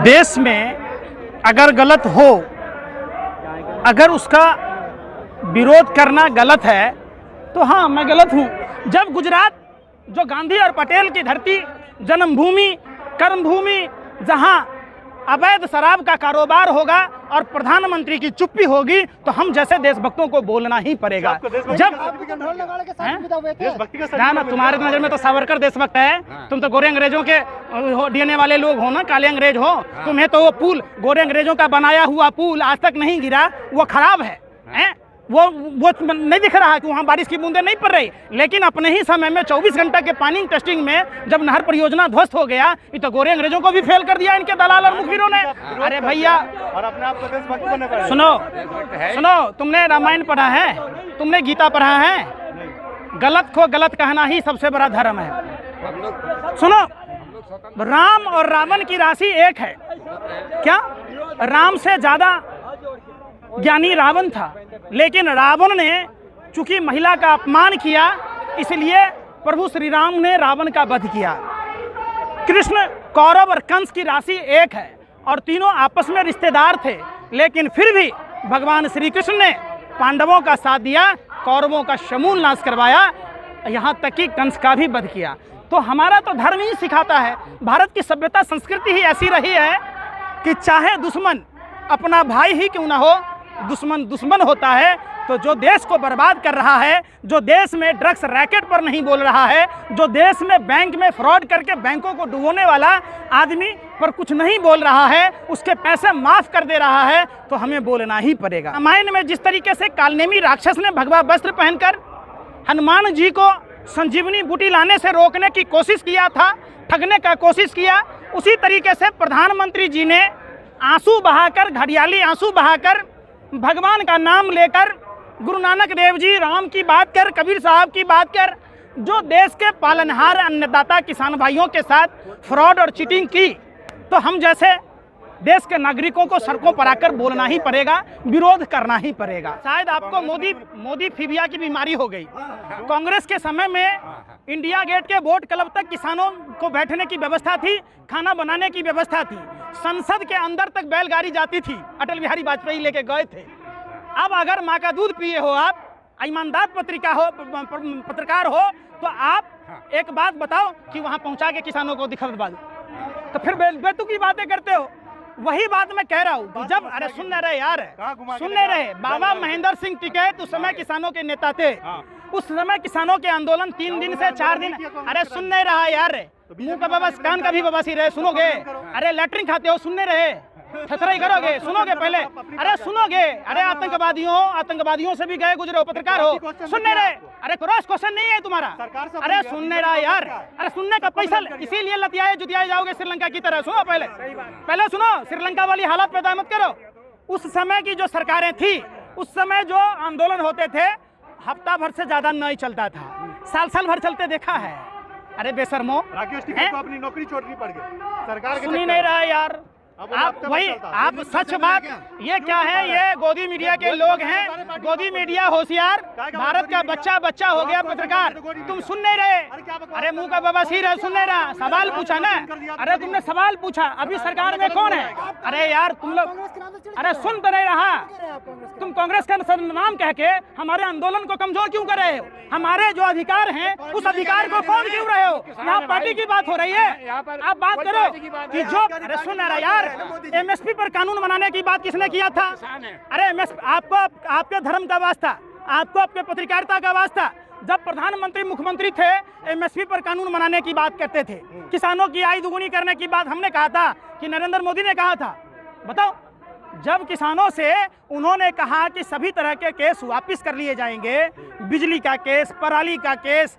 देश में अगर गलत हो, अगर उसका विरोध करना गलत है तो हाँ, मैं गलत हूँ। जब गुजरात जो गांधी और पटेल की धरती, जन्मभूमि, कर्मभूमि, जहाँ अवैध शराब का कारोबार होगा और प्रधानमंत्री की चुप्पी होगी, तो हम जैसे देशभक्तों को बोलना ही पड़ेगा। जब ना तुम्हारे नजर में तो सावरकर देशभक्त है, तुम तो गोरे अंग्रेजों के डीएनए वाले लोग हो ना, काले अंग्रेज हो। तुम्हें तो वो पुल, गोरे अंग्रेजों का बनाया हुआ पुल आज तक नहीं गिरा, वो खराब है, वो नहीं दिख रहा है कि वहाँ बारिश की बूंदें नहीं पड़ रही। लेकिन अपने ही समय में 24 घंटे के पानी टेस्टिंग में जब नहर परियोजना ध्वस्त हो गया, ये तो गोरे अंग्रेजों को भी फेल कर दिया इनके दलाल और मुखबिरों ने। अरे भैया, और अपने आप को देशभक्त बने पड़े। सुनो, तुमने रामायण पढ़ा है, तुमने गीता पढ़ा है? गलत को गलत कहना ही सबसे बड़ा धर्म है। सुनो, राम और रावण की राशि एक है क्या? राम से ज्यादा ज्ञानी रावण था, लेकिन रावण ने चूंकि महिला का अपमान किया, इसलिए प्रभु श्री राम ने रावण का वध किया। कृष्ण, कौरव और कंस की राशि एक है और तीनों आपस में रिश्तेदार थे, लेकिन फिर भी भगवान श्री कृष्ण ने पांडवों का साथ दिया, कौरवों का समूल नाश करवाया, यहाँ तक कि कंस का भी वध किया। तो हमारा तो धर्म ही सिखाता है, भारत की सभ्यता संस्कृति ही ऐसी रही है कि चाहे दुश्मन अपना भाई ही क्यों ना हो, दुश्मन दुश्मन होता है। तो जो देश को बर्बाद कर रहा है, जो देश में ड्रग्स रैकेट पर नहीं बोल रहा है, जो देश में बैंक में फ्रॉड करके बैंकों को डुबोने वाला आदमी पर कुछ नहीं बोल रहा है, उसके पैसे माफ कर दे रहा है, तो हमें बोलना ही पड़ेगा। रामायण में जिस तरीके से कालनेमी राक्षस ने भगवा वस्त्र पहनकर हनुमान जी को संजीवनी बूटी लाने से रोकने की कोशिश किया था, ठगने का कोशिश किया, उसी तरीके से प्रधानमंत्री जी ने आंसू बहाकर, घड़ियाली आंसू बहाकर, भगवान का नाम लेकर, गुरु नानक देव जी, राम की बात कर, कबीर साहब की बात कर, जो देश के पालनहार अन्नदाता किसान भाइयों के साथ फ्रॉड और चीटिंग की, तो हम जैसे देश के नागरिकों को सड़कों पर आकर बोलना ही पड़ेगा, विरोध करना ही पड़ेगा। शायद आपको मोदी फीबिया की बीमारी हो गई। कांग्रेस के समय में इंडिया गेट के बोट क्लब तक किसानों को बैठने की व्यवस्था थी, खाना बनाने की व्यवस्था थी, संसद के अंदर तक बैलगाड़ी जाती थी, अटल बिहारी वाजपेयी लेके गए थे। अब अगर माँ का दूध पिए हो, आप ईमानदार पत्रकार हो, तो आप एक बात बताओ कि वहाँ पहुँचा के किसानों को दिखा दो, तो फिर बेतुकी बातें करते हो। वही बात मैं कह रहा हूँ, जब अरे सुन रहे यार, सुन रहे, बाबा महेंद्र सिंह टिकैत उस समय किसानों के नेता थे। उस समय किसानों के आंदोलन 3 दिन से 4 दिन, अरे सुन नहीं रहा यार, मुंह का बबस, कान का भी बबासी रहे, सुनोगे? अरे लैट्रिन खाते हो, सुनने रहे, थथराई करोगे, सुनोगे पहले, अरे सुनोगे? अरे आतंकवादियों से भी गए गुजरे हो, पत्रकार हो, सुनने रहे? अरे क्रॉस क्वेश्चन नहीं है तुम्हारा, अरे सुनने रहा यार, अरे सुनने का पैसा, इसीलिए लतियाए जुतियाए जाओगे श्रीलंका की तरह। सुनो, पहले सुनो, श्रीलंका वाली हालत पैदा मत करो। उस समय की जो सरकारें थी, उस समय जो आंदोलन होते थे, हफ्ता भर से ज्यादा नहीं चलता था, साल भर चलते देखा है। अरे बेशर्मो, राकेश टिकैत को अपनी नौकरी छोड़नी पड़ गई सरकार के। सुन ही नहीं रहा यार, आप वही, आप सच बात, ये क्या है, ये गोदी मीडिया के लोग हैं, गोदी मीडिया होशियार, भारत का बच्चा हो गया पत्रकार, तुम सुन नहीं रहे? अरे मुंह का बवासीर है, सुन नहीं रहा? सवाल पूछा ना, अरे तुमने सवाल पूछा, अभी सरकार में कौन है? अरे यार तुम लोग, अरे सुन तो नहीं रहा? तुम कांग्रेस का नाम कह के हमारे आंदोलन को कमजोर क्यों कर रहे हो? हमारे जो अधिकार हैं, उस अधिकार को खोल क्यों रहे हो? यहाँ पार्टी की बात हो रही है, आप बात करो कि जो, अरे सुन रहा यार, एमएसपी पर कानून बनाने की बात किसने किया था? अरे आपको आपके धर्म का वास्ता, आपको आपके पत्रकारिता का वास्ता, जब प्रधानमंत्री मुख्यमंत्री थे, एमएसपी पर कानून बनाने की बात करते थे, किसानों की आय दुगुनी करने की बात हमने कहा था कि नरेंद्र मोदी ने कहा था? बताओ, जब किसानों से उन्होंने कहा कि सभी तरह के केस वापस कर लिए जाएंगे, बिजली का केस, पराली का केस,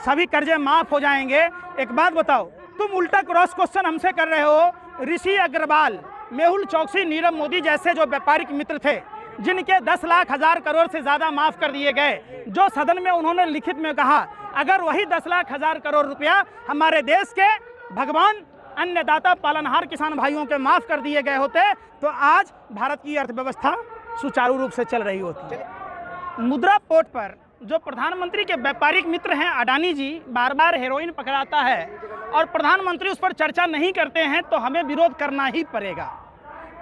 सभी कर्जे माफ हो जाएंगे, एक बात बताओ, तुम उल्टा क्रॉस क्वेश्चन हमसे कर रहे हो। ऋषि अग्रवाल, मेहुल चौकसी, नीरव मोदी जैसे जो व्यापारिक मित्र थे, जिनके 10 लाख 1000 करोड़ से ज़्यादा माफ़ कर दिए गए, जो सदन में उन्होंने लिखित में कहा, अगर वही 10 लाख 1000 करोड़ रुपया हमारे देश के भगवान अन्नदाता पालनहार किसान भाइयों के माफ़ कर दिए गए होते, तो आज भारत की अर्थव्यवस्था सुचारू रूप से चल रही होती। मुद्रा पोर्ट पर जो प्रधानमंत्री के व्यापारिक मित्र हैं अडानी जी बार बार हेरोइन पकड़ाता है और प्रधानमंत्री उस पर चर्चा नहीं करते हैं तो हमें विरोध करना ही पड़ेगा।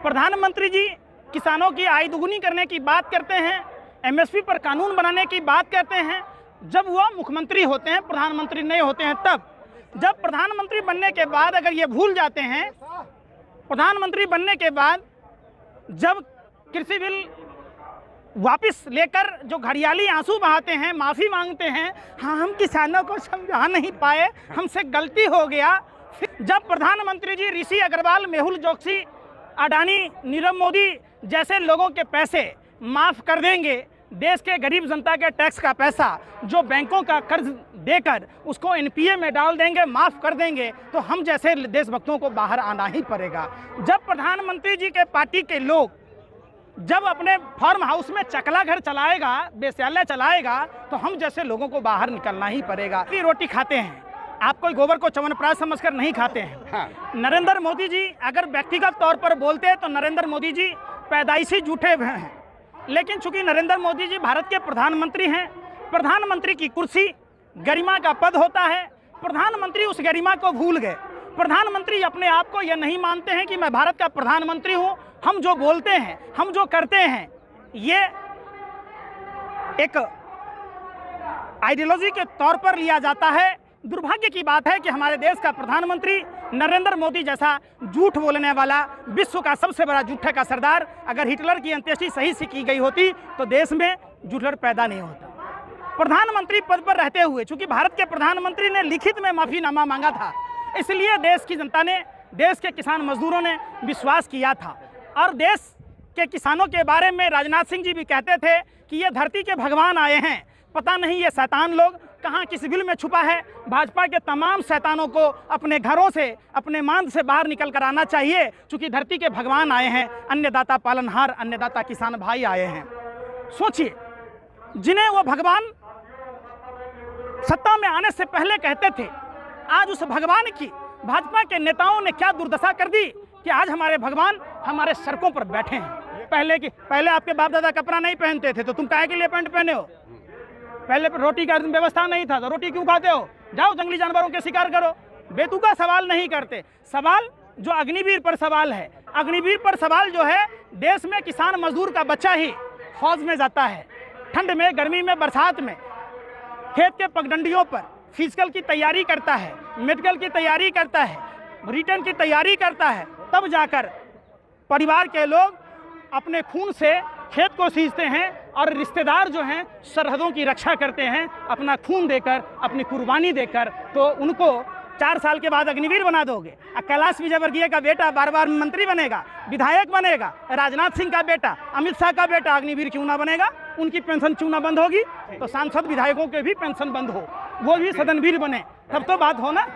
प्रधानमंत्री जी किसानों की आय दुगुनी करने की बात करते हैं, एमएसपी पर कानून बनाने की बात करते हैं, जब वह मुख्यमंत्री होते हैं, प्रधानमंत्री नहीं होते हैं। तब जब प्रधानमंत्री बनने के बाद अगर ये भूल जाते हैं, प्रधानमंत्री बनने के बाद जब कृषि बिल वापस लेकर जो घड़ियाली आंसू बहाते हैं, माफ़ी मांगते हैं, हाँ हम किसानों को समझा नहीं पाए, हमसे गलती हो गया। जब प्रधानमंत्री जी ऋषि अग्रवाल, मेहुल चोकसी, अडानी, नीरव मोदी जैसे लोगों के पैसे माफ़ कर देंगे, देश के गरीब जनता के टैक्स का पैसा जो बैंकों का कर्ज देकर उसको एनपीए में डाल देंगे, माफ़ कर देंगे, तो हम जैसे देशभक्तों को बाहर आना ही पड़ेगा। जब प्रधानमंत्री जी के पार्टी के लोग जब अपने फार्म हाउस में चकला घर चलाएगा, वेश्यालय चलाएगा, तो हम जैसे लोगों को बाहर निकलना ही पड़ेगा। रोटी खाते हैं, आप कोई गोबर को च्यवनप्राश समझकर नहीं खाते हैं। हाँ। नरेंद्र मोदी जी अगर व्यक्तिगत तौर पर बोलते हैं तो नरेंद्र मोदी जी पैदाइशी झूठे हैं, लेकिन चूंकि नरेंद्र मोदी जी भारत के प्रधानमंत्री हैं, प्रधानमंत्री की कुर्सी गरिमा का पद होता है, प्रधानमंत्री उस गरिमा को भूल गए। प्रधानमंत्री अपने आप को यह नहीं मानते हैं कि मैं भारत का प्रधानमंत्री हूं। हम जो बोलते हैं, हम जो करते हैं, ये एक आइडियोलॉजी के तौर पर लिया जाता है। दुर्भाग्य की बात है कि हमारे देश का प्रधानमंत्री नरेंद्र मोदी जैसा झूठ बोलने वाला, विश्व का सबसे बड़ा झूठे का सरदार, अगर हिटलर की अंत्येष्टि सही से की गई होती तो देश में झूठर पैदा नहीं होता। प्रधानमंत्री पद पर रहते हुए, चूंकि भारत के प्रधानमंत्री ने लिखित में माफीनामा मांगा था, इसलिए देश की जनता ने, देश के किसान मजदूरों ने विश्वास किया था। और देश के किसानों के बारे में राजनाथ सिंह जी भी कहते थे कि ये धरती के भगवान आए हैं, पता नहीं ये शैतान लोग कहाँ किस बिल में छुपा है। भाजपा के तमाम शैतानों को अपने घरों से, अपने मांद से बाहर निकल कर आना चाहिए, क्योंकि धरती के भगवान आए हैं, अन्नदाता पालनहार, अन्नदाता किसान भाई आए हैं। सोचिए, जिन्हें वो भगवान सत्ता में आने से पहले कहते थे, आज उस भगवान की भाजपा के नेताओं ने क्या दुर्दशा कर दी कि आज हमारे भगवान हमारे सड़कों पर बैठे हैं। पहले आपके बाप दादा कपड़ा नहीं पहनते थे तो तुम काहे के लिए पैंट पहने हो? पहले रोटी का व्यवस्था नहीं था तो रोटी क्यों खाते हो? जाओ जंगली जानवरों के शिकार करो। बेतुका सवाल नहीं करते। सवाल जो अग्निवीर पर सवाल है, अग्निवीर पर सवाल जो है, देश में किसान मजदूर का बच्चा ही फौज में जाता है, ठंड में, गर्मी में, बरसात में, खेत के पगडंडियों पर फिजिकल की तैयारी करता है, मेडिकल की तैयारी करता है, रिटर्न की तैयारी करता है, तब जाकर परिवार के लोग अपने खून से खेत को सींचते हैं और रिश्तेदार जो हैं सरहदों की रक्षा करते हैं अपना खून देकर, अपनी कुर्बानी देकर। तो उनको 4 साल के बाद अग्निवीर बना दोगे। कैलाश विजयवर्गीय का बेटा बार बार मंत्री बनेगा, विधायक बनेगा, राजनाथ सिंह का बेटा, अमित शाह का बेटा अग्निवीर क्यों ना बनेगा? उनकी पेंशन क्यों ना बंद होगी? तो सांसद विधायकों के भी पेंशन बंद हो, वो भी सदनवीर बने, तब तो बात हो ना।